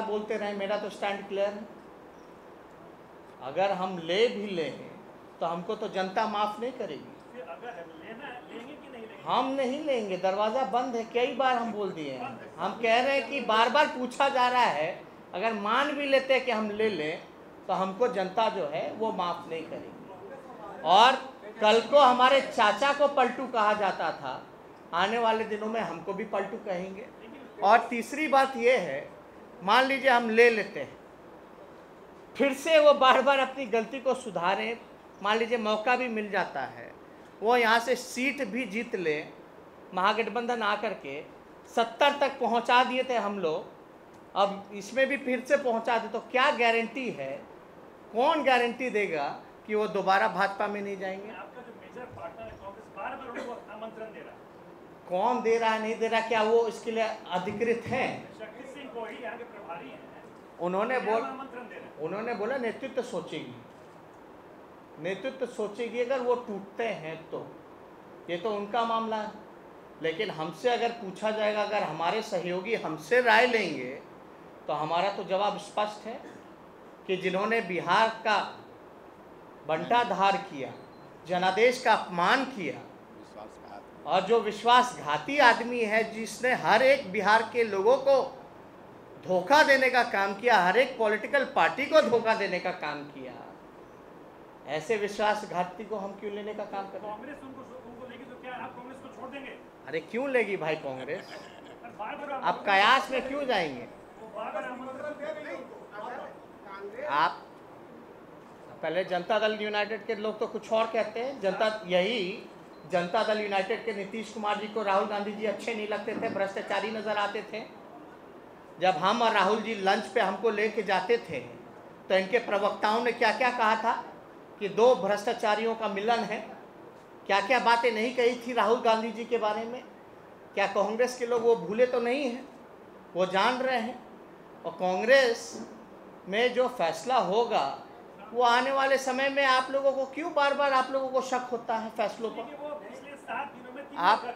बार बोलते रहे, मेरा तो स्टैंड क्लियर है। अगर हम ले भी लें तो हमको तो जनता माफ नहीं करेगी। अगर लेंगे कि नहीं लेंगे? हम नहीं लेंगे, दरवाज़ा बंद है, कई बार हम बोल दिए हैं। हम कह रहे हैं कि बार बार पूछा जा रहा है, अगर मान भी लेते हैं कि हम ले लें तो हमको जनता जो है वो माफ़ नहीं करेगी। और कल को हमारे चाचा को पलटू कहा जाता था, आने वाले दिनों में हमको भी पलटू कहेंगे। और तीसरी बात ये है, मान लीजिए हम ले लेते हैं, फिर से वो बार बार अपनी गलती को सुधारें, मान लीजिए मौका भी मिल जाता है, वो यहाँ से सीट भी जीत ले, महागठबंधन आकर के 70 तक पहुँचा दिए थे हम लोग, अब इसमें भी फिर से पहुँचा दे तो क्या गारंटी है, कौन गारंटी देगा कि वो दोबारा भाजपा में नहीं जाएंगे? आपका जो मेजर पार्टनर है कांग्रेस बार-बार उनको आमंत्रण दे रहा है। कौन दे रहा है नहीं दे रहा, क्या वो इसके लिए अधिकृत हैं? शक्ति सिंह गोहिल यहाँ के प्रभारी हैं, उन्होंने आमंत्रण दे रहे हैं। उन्होंने बोला नेतृत्व सोचेगी, नेतृत्व सोचेगी, अगर वो टूटते हैं तो ये तो उनका मामला है। लेकिन हमसे अगर पूछा जाएगा, अगर हमारे सहयोगी हमसे राय लेंगे तो हमारा तो जवाब स्पष्ट है कि जिन्होंने बिहार का बंटाधार किया, जनादेश का अपमान किया, और जो विश्वासघाती आदमी है, जिसने हर एक बिहार के लोगों को धोखा देने का काम किया, हर एक पॉलिटिकल पार्टी को धोखा देने का काम किया, ऐसे विश्वासघाती को हम क्यों लेने का काम कर रहे हैं? कांग्रेस उनको लेगी तो क्या आप कांग्रेस को छोड़ देंगे? अरे क्यों लेगी भाई कांग्रेस? बार-बार आप कयास में क्यों जाएंगे? आप पहले जनता दल यूनाइटेड के लोग तो कुछ और कहते हैं। जनता दल यूनाइटेड के नीतीश कुमार जी को राहुल गांधी जी अच्छे नहीं लगते थे, भ्रष्टाचारी नजर आते थे। जब हम और राहुल जी लंच पे हमको लेके जाते थे तो इनके प्रवक्ताओं ने क्या क्या कहा था कि दो भ्रष्टाचारियों का मिलन है, क्या क्या बातें नहीं कही थी राहुल गांधी जी के बारे में। क्या कांग्रेस के लोग वो भूले तो नहीं हैं? वो जान रहे हैं। और कांग्रेस में जो फैसला होगा वो आने वाले समय में आप लोगों को क्यों बार बार आप लोगों को शक होता है फैसलों पर? आप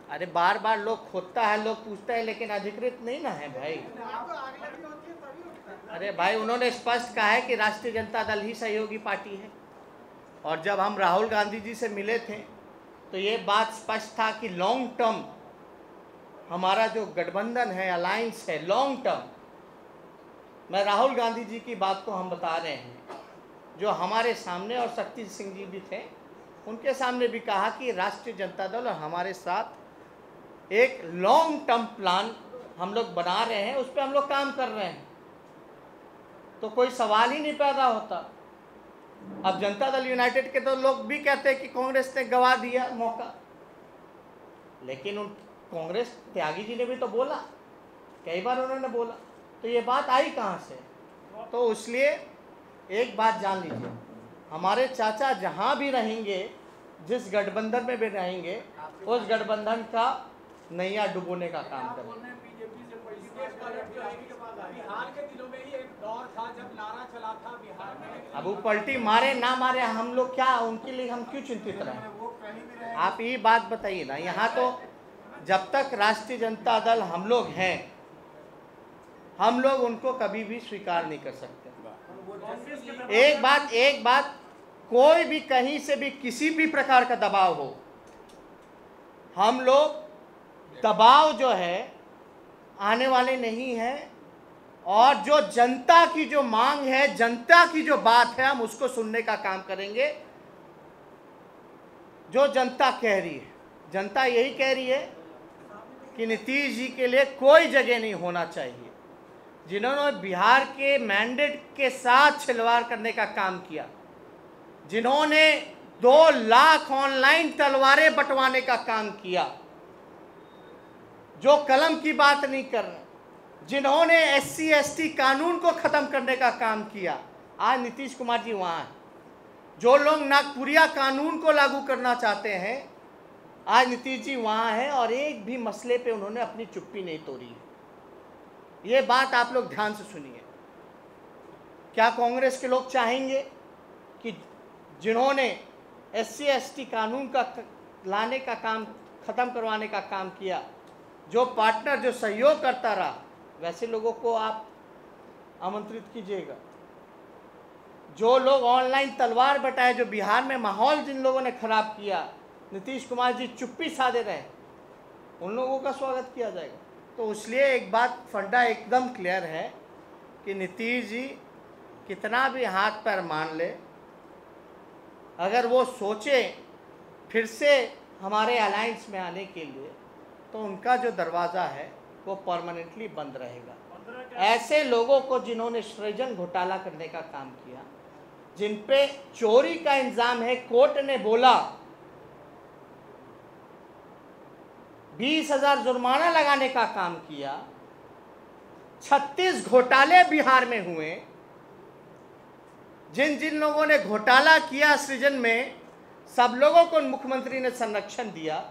अरे बार बार लोग खोदता है, लोग पूछता है, लेकिन अधिकृत नहीं ना है भाई। अरे भाई उन्होंने स्पष्ट कहा है कि राष्ट्रीय जनता दल ही सहयोगी पार्टी है। और जब हम राहुल गांधी जी से मिले थे तो ये बात स्पष्ट था कि लॉन्ग टर्म हमारा जो गठबंधन है, अलायंस है, लॉन्ग टर्म। मैं राहुल गांधी जी की बात को हम बता रहे हैं, जो हमारे सामने, और शक्ति सिंह जी भी थे, उनके सामने भी कहा कि राष्ट्रीय जनता दल और हमारे साथ एक लॉन्ग टर्म प्लान हम लोग बना रहे हैं, उस पर हम लोग काम कर रहे हैं। तो कोई सवाल ही नहीं पैदा होता। अब जनता दल यूनाइटेड के तो लोग भी कहते हैं कि कांग्रेस ने गवा दिया मौका, लेकिन उन कांग्रेस त्यागी जी ने भी तो बोला, कई बार उन्होंने बोला, तो ये बात आई कहाँ से? तो इसलिए एक बात जान लीजिए, हमारे चाचा जहाँ भी रहेंगे, जिस गठबंधन में भी रहेंगे, उस गठबंधन का नैया डुबोने का काम करेंगे। अब वो पलटी मारे ना मारे, हम लोग क्या, उनके लिए हम क्यों चिंतित रहे? आप ये बात बताइए ना। यहाँ तो जब तक राष्ट्रीय जनता दल हम लोग हैं, हम लोग उनको कभी भी स्वीकार नहीं कर सकते। एक बात, कोई भी कहीं से भी किसी भी प्रकार का दबाव हो, हम लोग दबाव जो है आने वाले नहीं है। और जो जनता की जो मांग है, जनता की जो बात है, हम उसको सुनने का काम करेंगे। जो जनता कह रही है, जनता यही कह रही है कि नीतीश जी के लिए कोई जगह नहीं होना चाहिए। जिन्होंने बिहार के मैंडेट के साथ खिलवाड़ करने का काम किया, जिन्होंने 2 लाख ऑनलाइन तलवारें बंटवाने का काम किया, जो कलम की बात नहीं कर रहे, जिन्होंने SC ST कानून को खत्म करने का काम किया, आज नीतीश कुमार जी वहाँ हैं। जो लोग नागपुरिया कानून को लागू करना चाहते हैं, आज नीतीश जी वहाँ हैं, और एक भी मसले पे उन्होंने अपनी चुप्पी नहीं तोड़ी है। ये बात आप लोग ध्यान से सुनिए। क्या कांग्रेस के लोग चाहेंगे कि जिन्होंने SC ST कानून का लाने का काम, ख़त्म करवाने का काम किया, जो पार्टनर, जो सहयोग करता रहा, वैसे लोगों को आप आमंत्रित कीजिएगा। जो लोग ऑनलाइन तलवार बटाए, जो बिहार में माहौल जिन लोगों ने खराब किया, नीतीश कुमार जी चुप्पी साधे रहे, उन लोगों का स्वागत किया जाएगा। तो इसलिए एक बात फंडा एकदम क्लियर है कि नीतीश जी कितना भी हाथ पैर मान ले, अगर वो सोचे फिर से हमारे अलायंस में आने के लिए, तो उनका जो दरवाज़ा है वो परमानेंटली बंद रहेगा। ऐसे लोगों को जिन्होंने सृजन घोटाला करने का काम किया, जिन पे चोरी का इंजाम है, कोर्ट ने बोला 20,000 जुर्माना लगाने का काम किया, 36 घोटाले बिहार में हुए, जिन जिन लोगों ने घोटाला किया सृजन में, सब लोगों को मुख्यमंत्री ने संरक्षण दिया।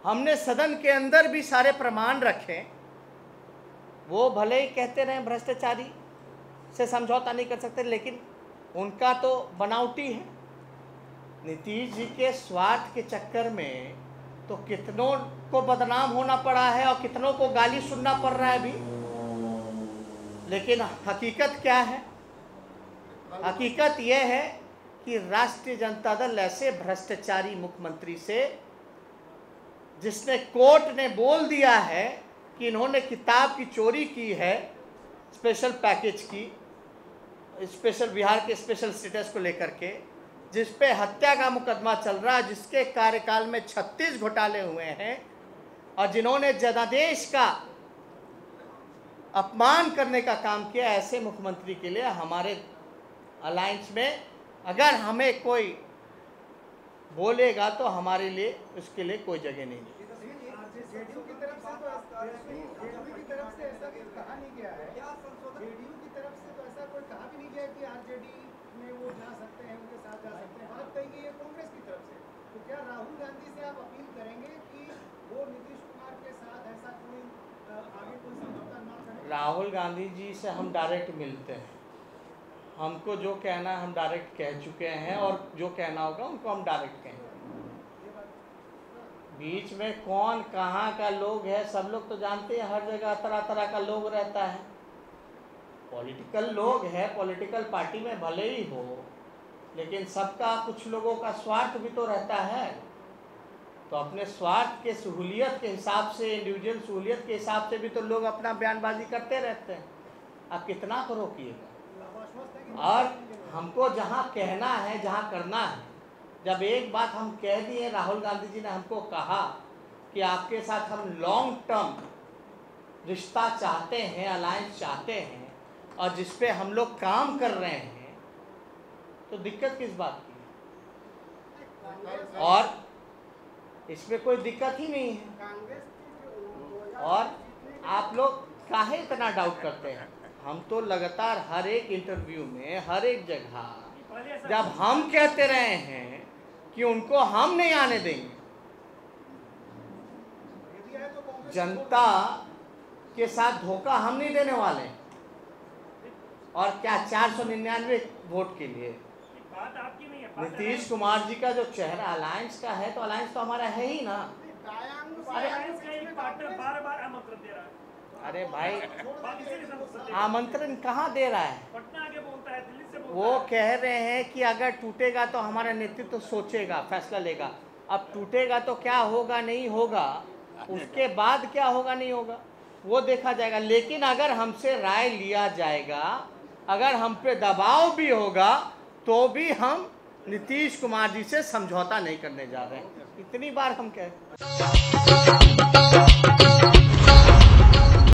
हमने सदन के अंदर भी सारे प्रमाण रखे। वो भले ही कहते रहे भ्रष्टाचारी से समझौता नहीं कर सकते, लेकिन उनका तो बनावटी है। नीतीश जी के स्वार्थ के चक्कर में तो कितनों को बदनाम होना पड़ा है और कितनों को गाली सुनना पड़ रहा है अभी। लेकिन हकीकत क्या है? हकीकत यह है कि राष्ट्रीय जनता दल ऐसे भ्रष्टाचारी मुख्यमंत्री से, जिसने कोर्ट ने बोल दिया है कि इन्होंने किताब की चोरी की है, स्पेशल पैकेज की, स्पेशल बिहार के स्पेशल स्टेटस को लेकर के, जिस पे हत्या का मुकदमा चल रहा है, जिसके कार्यकाल में 36 घोटाले हुए हैं, और जिन्होंने जनादेश का अपमान करने का काम किया, ऐसे मुख्यमंत्री के लिए हमारे अलायंस में अगर हमें कोई बोलेगा तो हमारे लिए उसके लिए कोई जगह नहीं है। जेडीयू की तरफ से ऐसा कहा नहीं गया है, जेडीयू की तरफ से तो ऐसा कोई कहा भी नहीं गया कि आरजेडी में वो जा सकते हैं, उनके साथ जा सकते हैं। बात कही गई है कांग्रेस की तरफ से। तो क्या राहुल गांधी से आप अपील करेंगे कि वो नीतीश कुमार के साथ ऐसा कोई आगे कोई समझौता ना करें? राहुल गांधी जी से हम डायरेक्ट मिलते हैं, हमको जो कहना है हम डायरेक्ट कह चुके हैं, और जो कहना होगा उनको हम डायरेक्ट कहेंगे। बीच में कौन कहाँ का लोग है, सब लोग तो जानते हैं, हर जगह तरह तरह का लोग रहता है। पॉलिटिकल लोग है, पॉलिटिकल पार्टी में भले ही हो, लेकिन सबका कुछ लोगों का स्वार्थ भी तो रहता है। तो अपने स्वार्थ के सहूलियत के हिसाब से, इंडिविजुअल सहूलियत के हिसाब से भी तो लोग अपना बयानबाजी करते रहते हैं। आप कितना को रोकिएगा? और हमको जहाँ कहना है, जहाँ करना है, जब एक बात हम कह दिए, राहुल गांधी जी ने हमको कहा कि आपके साथ हम लॉन्ग टर्म रिश्ता चाहते हैं, अलायंस चाहते हैं, और जिस पे हम लोग काम कर रहे हैं, तो दिक्कत किस बात की है? और इसमें कोई दिक्कत ही नहीं है। और आप लोग काहे इतना डाउट करते हैं? हम तो लगातार हर एक इंटरव्यू में, हर एक जगह जब हम कहते रहे हैं कि उनको हम नहीं आने देंगे, जनता के साथ धोखा हम नहीं देने वाले। और क्या 499 वोट के लिए? बात आपकी नहीं है, नीतीश कुमार जी का जो चेहरा अलायंस का है, तो अलायंस तो हमारा है ही ना। बार-बार आमंत्रण दे रहा है। अरे भाई, आमंत्रण कहाँ दे रहा है? पटना आगे बोलता है, दिल्ली से बोलता वो कह रहे हैं कि अगर टूटेगा तो हमारा नेतृत्व सोचेगा, फैसला लेगा। अब टूटेगा तो क्या होगा नहीं होगा, उसके बाद क्या होगा नहीं होगा वो देखा जाएगा। लेकिन अगर हमसे राय लिया जाएगा, अगर हम पे दबाव भी होगा, तो भी हम नीतीश कुमार जी से समझौता नहीं करने जा रहे हैं। इतनी बार हम कह